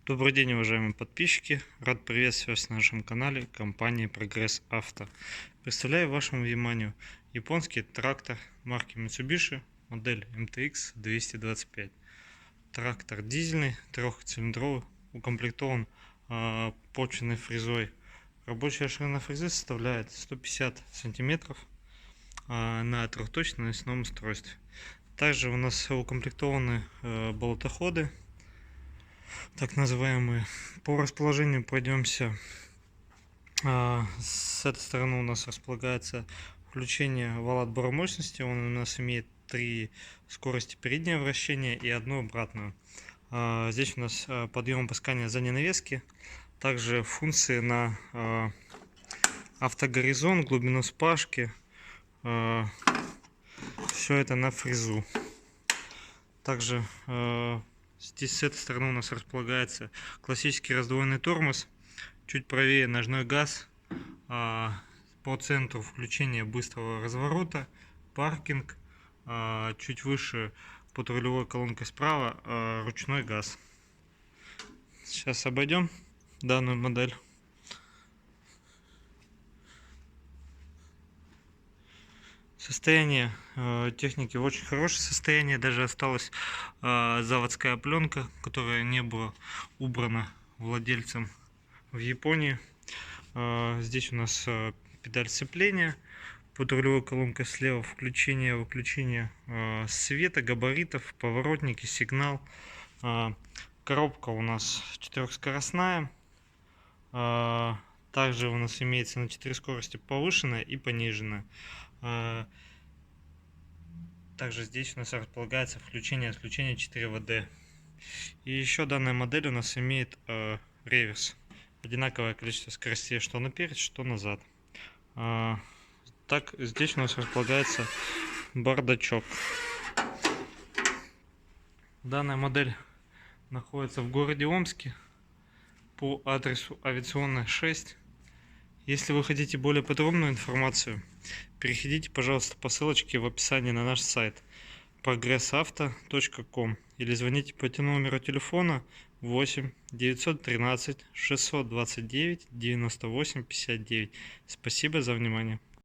Добрый день, уважаемые подписчики! Рад приветствовать на нашем канале компании Прогресс Авто. Представляю вашему вниманию японский трактор марки Mitsubishi, модель MTX 225. Трактор дизельный, трехцилиндровый, укомплектован почвенной фрезой. Рабочая ширина фрезы составляет 150 сантиметров на трехточном навесном устройстве. Также у нас укомплектованы болотоходы, так называемые. По расположению пройдемся. С этой стороны у нас располагается включение вала отбора мощности. Он у нас имеет 3 скорости: переднее вращение и одну обратную. Здесь у нас подъем опускания задней навески, также функции на автогоризонт, глубину спашки, все это на фрезу. Также здесь с этой стороны у нас располагается классический раздвоенный тормоз, чуть правее ножной газ, по центру включение быстрого разворота, паркинг, чуть выше под рулевой колонкой справа ручной газ. Сейчас обойдем данную модель. Состояние техники в очень хорошее состояние, даже осталась заводская пленка, которая не была убрана владельцем в Японии. Здесь у нас педаль сцепления, под рулевой колонкой слева включение, выключение света, габаритов, поворотники, сигнал. Коробка у нас 4-скоростная. Также у нас имеется на 4 скорости повышенная и пониженная. Также здесь у нас располагается включение-отключение 4ВД. И еще данная модель у нас имеет реверс. Одинаковое количество скоростей что наперед, что назад. Так, здесь у нас располагается бардачок. Данная модель находится в городе Омске по адресу Авиационная 6. Если вы хотите более подробную информацию, переходите, пожалуйста, по ссылочке в описании на наш сайт progressauto.com или звоните по номеру телефона 8 913 629 98 59. Спасибо за внимание.